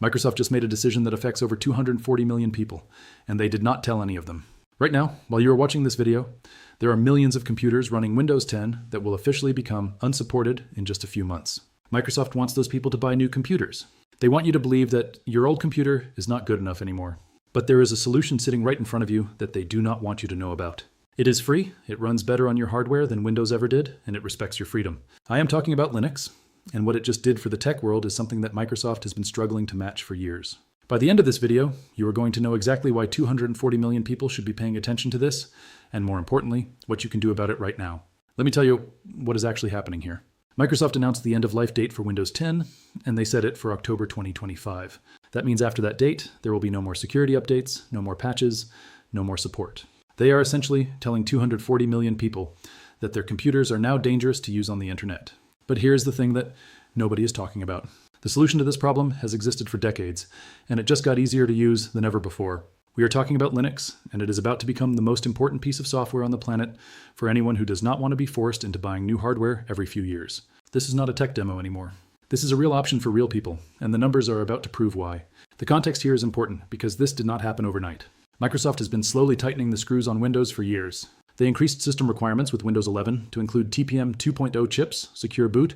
Microsoft just made a decision that affects over 240 million people, and they did not tell any of them. Right now, while you are watching this video, there are millions of computers running Windows 10 that will officially become unsupported in just a few months. Microsoft wants those people to buy new computers. They want you to believe that your old computer is not good enough anymore. But there is a solution sitting right in front of you that they do not want you to know about. It is free, it runs better on your hardware than Windows ever did, and it respects your freedom. I am talking about Linux, and what it just did for the tech world is something that Microsoft has been struggling to match for years. By the end of this video, you are going to know exactly why 240 million people should be paying attention to this, and more importantly, what you can do about it right now. Let me tell you what is actually happening here. Microsoft announced the end-of-life date for Windows 10, and they set it for October 2025. That means after that date, there will be no more security updates, no more patches, no more support. They are essentially telling 240 million people that their computers are now dangerous to use on the internet. But here's the thing that nobody is talking about. The solution to this problem has existed for decades, and it just got easier to use than ever before. We are talking about Linux, and it is about to become the most important piece of software on the planet for anyone who does not want to be forced into buying new hardware every few years. This is not a tech demo anymore. This is a real option for real people, and the numbers are about to prove why. The context here is important because this did not happen overnight. Microsoft has been slowly tightening the screws on Windows for years. They increased system requirements with Windows 11 to include TPM 2.0 chips, secure boot,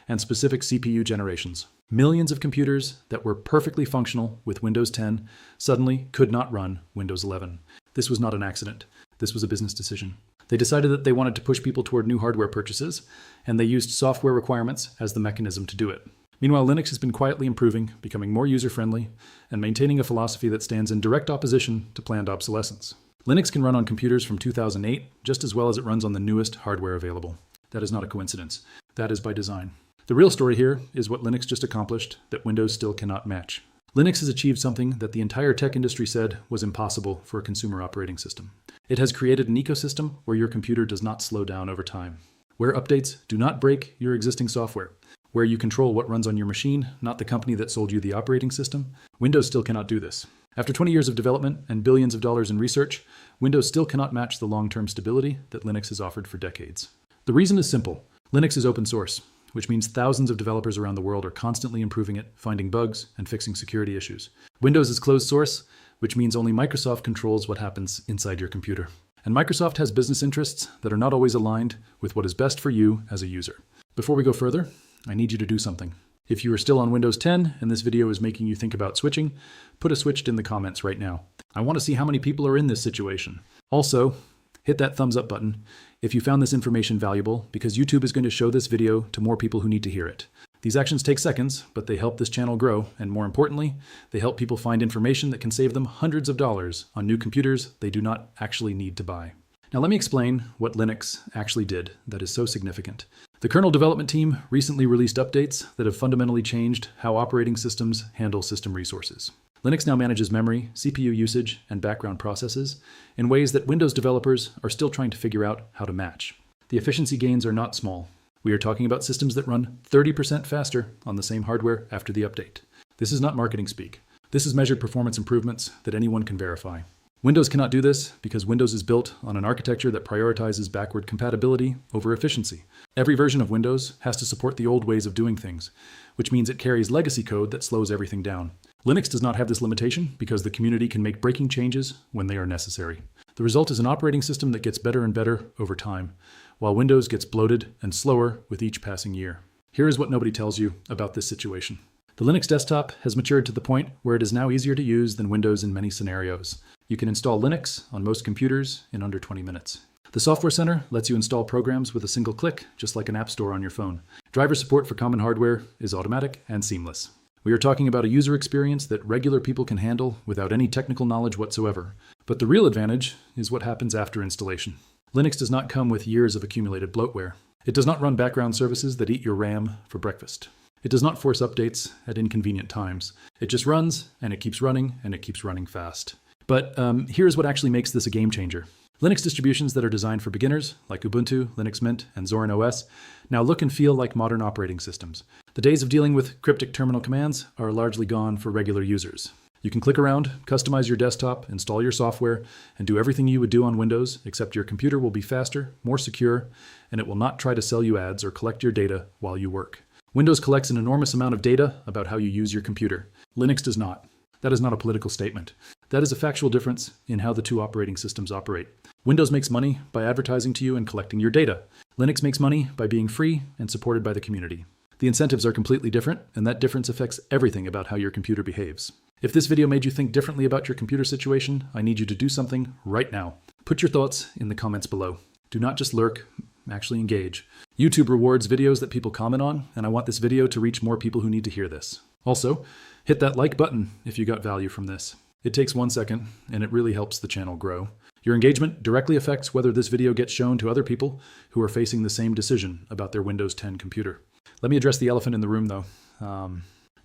and specific CPU generations. Millions of computers that were perfectly functional with Windows 10 suddenly could not run Windows 11. This was not an accident. This was a business decision. They decided that they wanted to push people toward new hardware purchases, and they used software requirements as the mechanism to do it. Meanwhile, Linux has been quietly improving, becoming more user-friendly, and maintaining a philosophy that stands in direct opposition to planned obsolescence. Linux can run on computers from 2008 just as well as it runs on the newest hardware available. That is not a coincidence. That is by design. The real story here is what Linux just accomplished that Windows still cannot match. Linux has achieved something that the entire tech industry said was impossible for a consumer operating system. It has created an ecosystem where your computer does not slow down over time, where updates do not break your existing software, where you control what runs on your machine, not the company that sold you the operating system. Windows still cannot do this. After 20 years of development and billions of dollars in research, Windows still cannot match the long-term stability that Linux has offered for decades. The reason is simple. Linux is open source, which means thousands of developers around the world are constantly improving it, finding bugs, and fixing security issues. Windows is closed source, which means only Microsoft controls what happens inside your computer. And Microsoft has business interests that are not always aligned with what is best for you as a user. Before we go further, I need you to do something. If you are still on Windows 10 and this video is making you think about switching, put a switched in the comments right now. I want to see how many people are in this situation. Also, hit that thumbs up button if you found this information valuable, because YouTube is going to show this video to more people who need to hear it. These actions take seconds, but they help this channel grow, and more importantly, they help people find information that can save them hundreds of dollars on new computers they do not actually need to buy. Now let me explain what Linux actually did that is so significant. The kernel development team recently released updates that have fundamentally changed how operating systems handle system resources. Linux now manages memory, CPU usage, and background processes in ways that Windows developers are still trying to figure out how to match. The efficiency gains are not small. We are talking about systems that run 30% faster on the same hardware after the update. This is not marketing speak. This is measured performance improvements that anyone can verify. Windows cannot do this because Windows is built on an architecture that prioritizes backward compatibility over efficiency. Every version of Windows has to support the old ways of doing things, which means it carries legacy code that slows everything down. Linux does not have this limitation because the community can make breaking changes when they are necessary. The result is an operating system that gets better and better over time, while Windows gets bloated and slower with each passing year. Here is what nobody tells you about this situation. The Linux desktop has matured to the point where it is now easier to use than Windows in many scenarios. You can install Linux on most computers in under 20 minutes. The Software Center lets you install programs with a single click, just like an app store on your phone. Driver support for common hardware is automatic and seamless. We are talking about a user experience that regular people can handle without any technical knowledge whatsoever. But the real advantage is what happens after installation. Linux does not come with years of accumulated bloatware. It does not run background services that eat your RAM for breakfast. It does not force updates at inconvenient times. It just runs, and it keeps running, and it keeps running fast. But here's what actually makes this a game changer. Linux distributions that are designed for beginners, like Ubuntu, Linux Mint, and Zorin OS, now look and feel like modern operating systems. The days of dealing with cryptic terminal commands are largely gone for regular users. You can click around, customize your desktop, install your software, and do everything you would do on Windows, except your computer will be faster, more secure, and it will not try to sell you ads or collect your data while you work. Windows collects an enormous amount of data about how you use your computer. Linux does not. That is not a political statement. That is a factual difference in how the two operating systems operate. Windows makes money by advertising to you and collecting your data. Linux makes money by being free and supported by the community. The incentives are completely different, and that difference affects everything about how your computer behaves. If this video made you think differently about your computer situation, I need you to do something right now. Put your thoughts in the comments below. Do not just lurk, actually engage. YouTube rewards videos that people comment on, and I want this video to reach more people who need to hear this. Also, hit that like button if you got value from this. It takes 1 second, and it really helps the channel grow. Your engagement directly affects whether this video gets shown to other people who are facing the same decision about their Windows 10 computer. Let me address the elephant in the room, though.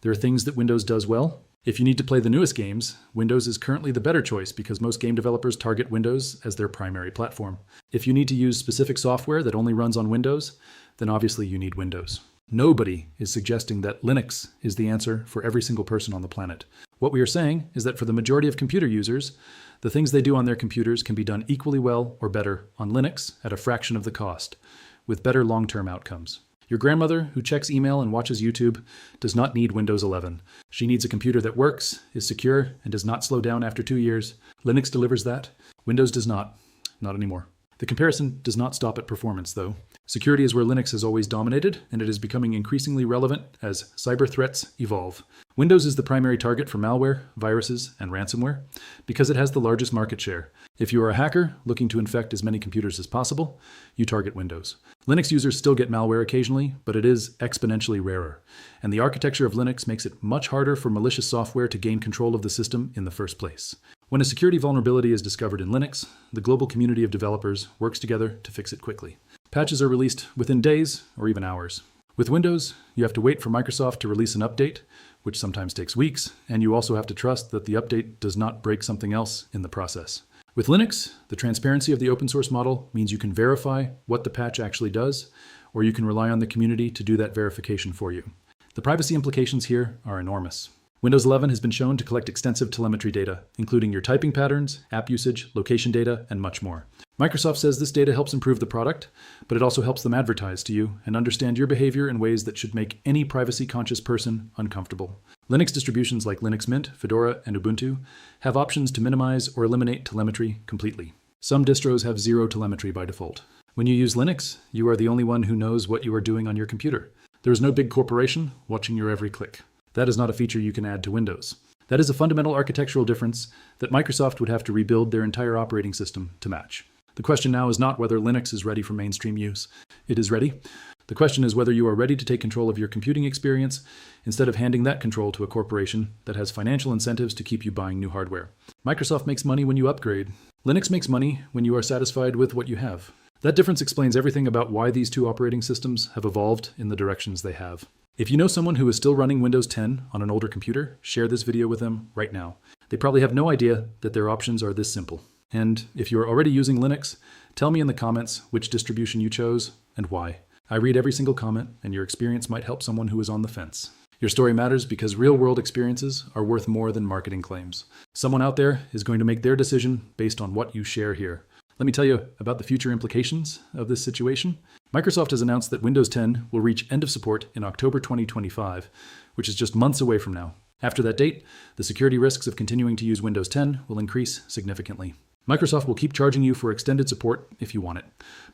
There are things that Windows does well. If you need to play the newest games, Windows is currently the better choice because most game developers target Windows as their primary platform. If you need to use specific software that only runs on Windows, then obviously you need Windows. Nobody is suggesting that Linux is the answer for every single person on the planet. What we are saying is that for the majority of computer users, the things they do on their computers can be done equally well or better on Linux at a fraction of the cost, with better long-term outcomes. Your grandmother, who checks email and watches YouTube, does not need Windows 11. She needs a computer that works, is secure, and does not slow down after 2 years. Linux delivers that. Windows does not. Not anymore. The comparison does not stop at performance, though. Security is where Linux has always dominated, and it is becoming increasingly relevant as cyber threats evolve. Windows is the primary target for malware, viruses, and ransomware because it has the largest market share. If you are a hacker looking to infect as many computers as possible, you target Windows. Linux users still get malware occasionally, but it is exponentially rarer. And the architecture of Linux makes it much harder for malicious software to gain control of the system in the first place. When a security vulnerability is discovered in Linux, the global community of developers works together to fix it quickly. Patches are released within days or even hours. With Windows, you have to wait for Microsoft to release an update, which sometimes takes weeks, and you also have to trust that the update does not break something else in the process. With Linux, the transparency of the open source model means you can verify what the patch actually does, or you can rely on the community to do that verification for you. The privacy implications here are enormous. Windows 11 has been shown to collect extensive telemetry data, including your typing patterns, app usage, location data, and much more. Microsoft says this data helps improve the product, but it also helps them advertise to you and understand your behavior in ways that should make any privacy-conscious person uncomfortable. Linux distributions like Linux Mint, Fedora, and Ubuntu have options to minimize or eliminate telemetry completely. Some distros have zero telemetry by default. When you use Linux, you are the only one who knows what you are doing on your computer. There is no big corporation watching your every click. That is not a feature you can add to Windows. That is a fundamental architectural difference that Microsoft would have to rebuild their entire operating system to match. The question now is not whether Linux is ready for mainstream use. It is ready. The question is whether you are ready to take control of your computing experience instead of handing that control to a corporation that has financial incentives to keep you buying new hardware. Microsoft makes money when you upgrade. Linux makes money when you are satisfied with what you have. That difference explains everything about why these two operating systems have evolved in the directions they have. If you know someone who is still running Windows 10 on an older computer, share this video with them right now. They probably have no idea that their options are this simple. And if you are already using Linux, tell me in the comments which distribution you chose and why. I read every single comment, and your experience might help someone who is on the fence. Your story matters because real-world experiences are worth more than marketing claims. Someone out there is going to make their decision based on what you share here. Let me tell you about the future implications of this situation. Microsoft has announced that Windows 10 will reach end of support in October 2025, which is just months away from now. After that date, the security risks of continuing to use Windows 10 will increase significantly. Microsoft will keep charging you for extended support if you want it,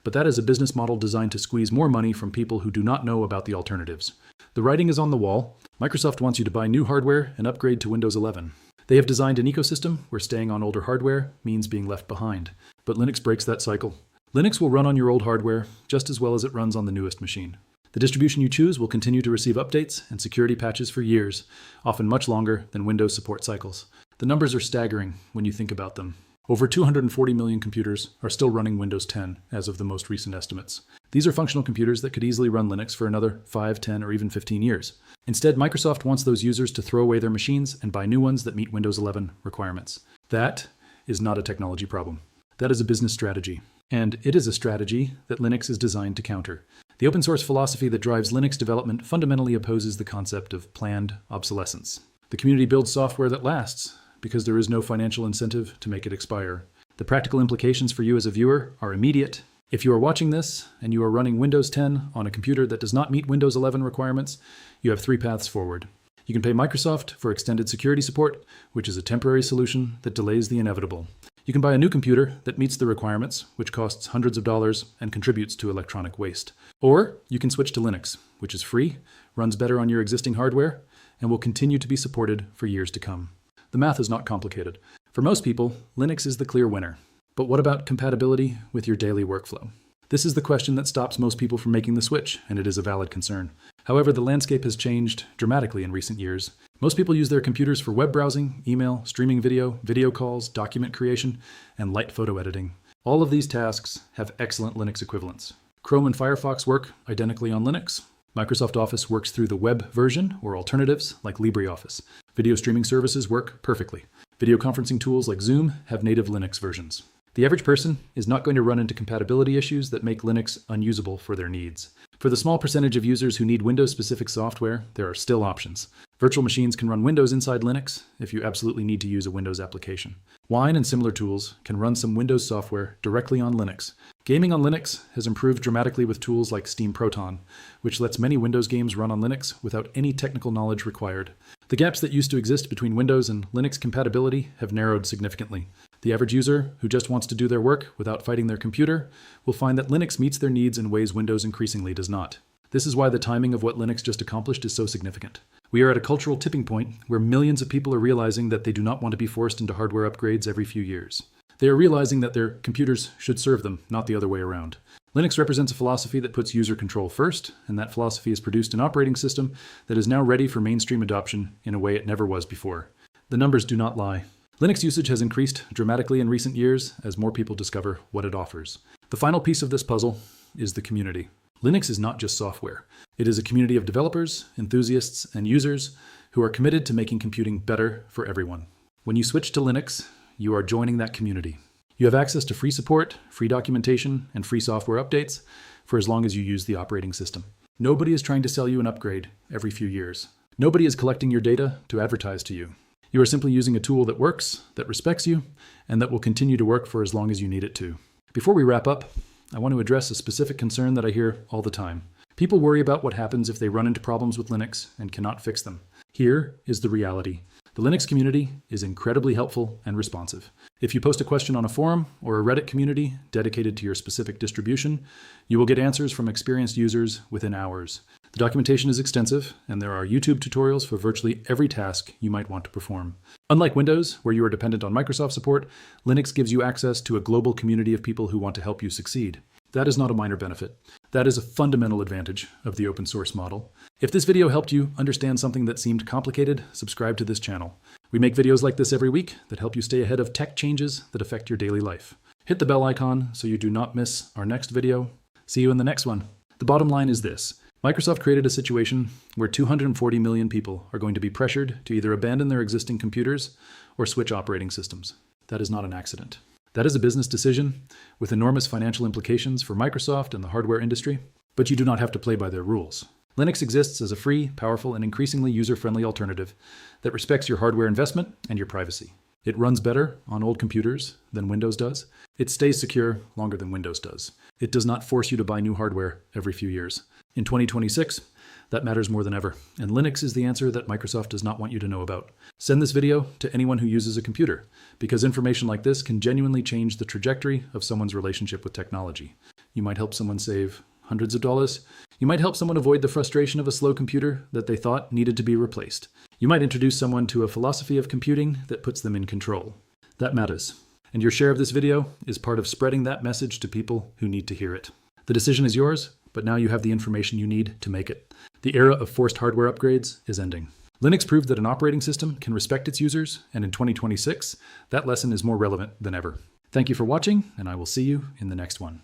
but that is a business model designed to squeeze more money from people who do not know about the alternatives. The writing is on the wall. Microsoft wants you to buy new hardware and upgrade to Windows 11. They have designed an ecosystem where staying on older hardware means being left behind, but Linux breaks that cycle. Linux will run on your old hardware just as well as it runs on the newest machine. The distribution you choose will continue to receive updates and security patches for years, often much longer than Windows support cycles. The numbers are staggering when you think about them. Over 240 million computers are still running Windows 10 as of the most recent estimates. These are functional computers that could easily run Linux for another 5, 10, or even 15 years. Instead, Microsoft wants those users to throw away their machines and buy new ones that meet Windows 11 requirements. That is not a technology problem. That is a business strategy. And it is a strategy that Linux is designed to counter. The open source philosophy that drives Linux development fundamentally opposes the concept of planned obsolescence. The community builds software that lasts because there is no financial incentive to make it expire. The practical implications for you as a viewer are immediate. If you are watching this and you are running Windows 10 on a computer that does not meet Windows 11 requirements, you have 3 paths forward. You can pay Microsoft for extended security support, which is a temporary solution that delays the inevitable. You can buy a new computer that meets the requirements, which costs hundreds of dollars and contributes to electronic waste. Or you can switch to Linux, which is free, runs better on your existing hardware, and will continue to be supported for years to come. The math is not complicated. For most people, Linux is the clear winner. But what about compatibility with your daily workflow? This is the question that stops most people from making the switch, and it is a valid concern. However, the landscape has changed dramatically in recent years. Most people use their computers for web browsing, email, streaming video, video calls, document creation, and light photo editing. All of these tasks have excellent Linux equivalents. Chrome and Firefox work identically on Linux. Microsoft Office works through the web version or alternatives like LibreOffice. Video streaming services work perfectly. Video conferencing tools like Zoom have native Linux versions. The average person is not going to run into compatibility issues that make Linux unusable for their needs. For the small percentage of users who need Windows-specific software, there are still options. Virtual machines can run Windows inside Linux if you absolutely need to use a Windows application. Wine and similar tools can run some Windows software directly on Linux. Gaming on Linux has improved dramatically with tools like Steam Proton, which lets many Windows games run on Linux without any technical knowledge required. The gaps that used to exist between Windows and Linux compatibility have narrowed significantly. The average user who just wants to do their work without fighting their computer will find that Linux meets their needs in ways Windows increasingly does not. This is why the timing of what Linux just accomplished is so significant. We are at a cultural tipping point where millions of people are realizing that they do not want to be forced into hardware upgrades every few years. They are realizing that their computers should serve them, not the other way around. Linux represents a philosophy that puts user control first, and that philosophy has produced an operating system that is now ready for mainstream adoption in a way it never was before. The numbers do not lie. Linux usage has increased dramatically in recent years as more people discover what it offers. The final piece of this puzzle is the community. Linux is not just software. It is a community of developers, enthusiasts, and users who are committed to making computing better for everyone. When you switch to Linux, you are joining that community. You have access to free support, free documentation, and free software updates for as long as you use the operating system. Nobody is trying to sell you an upgrade every few years. Nobody is collecting your data to advertise to you. You are simply using a tool that works, that respects you, and that will continue to work for as long as you need it to. Before we wrap up, I want to address a specific concern that I hear all the time. People worry about what happens if they run into problems with Linux and cannot fix them. Here is the reality. The Linux community is incredibly helpful and responsive. If you post a question on a forum or a Reddit community dedicated to your specific distribution, you will get answers from experienced users within hours. The documentation is extensive, and there are YouTube tutorials for virtually every task you might want to perform. Unlike Windows, where you are dependent on Microsoft support, Linux gives you access to a global community of people who want to help you succeed. That is not a minor benefit. That is a fundamental advantage of the open source model. If this video helped you understand something that seemed complicated, subscribe to this channel. We make videos like this every week that help you stay ahead of tech changes that affect your daily life. Hit the bell icon so you do not miss our next video. See you in the next one. The bottom line is this. Microsoft created a situation where 240 million people are going to be pressured to either abandon their existing computers or switch operating systems. That is not an accident. That is a business decision with enormous financial implications for Microsoft and the hardware industry, but you do not have to play by their rules. Linux exists as a free, powerful, and increasingly user-friendly alternative that respects your hardware investment and your privacy. It runs better on old computers than Windows does. It stays secure longer than Windows does. It does not force you to buy new hardware every few years. In 2026, that matters more than ever, and Linux is the answer that Microsoft does not want you to know about. Send this video to anyone who uses a computer, because information like this can genuinely change the trajectory of someone's relationship with technology. You might help someone save hundreds of dollars. You might help someone avoid the frustration of a slow computer that they thought needed to be replaced. You might introduce someone to a philosophy of computing that puts them in control. That matters. And your share of this video is part of spreading that message to people who need to hear it. The decision is yours, but now you have the information you need to make it. The era of forced hardware upgrades is ending. Linux proved that an operating system can respect its users, and in 2026, that lesson is more relevant than ever. Thank you for watching, and I will see you in the next one.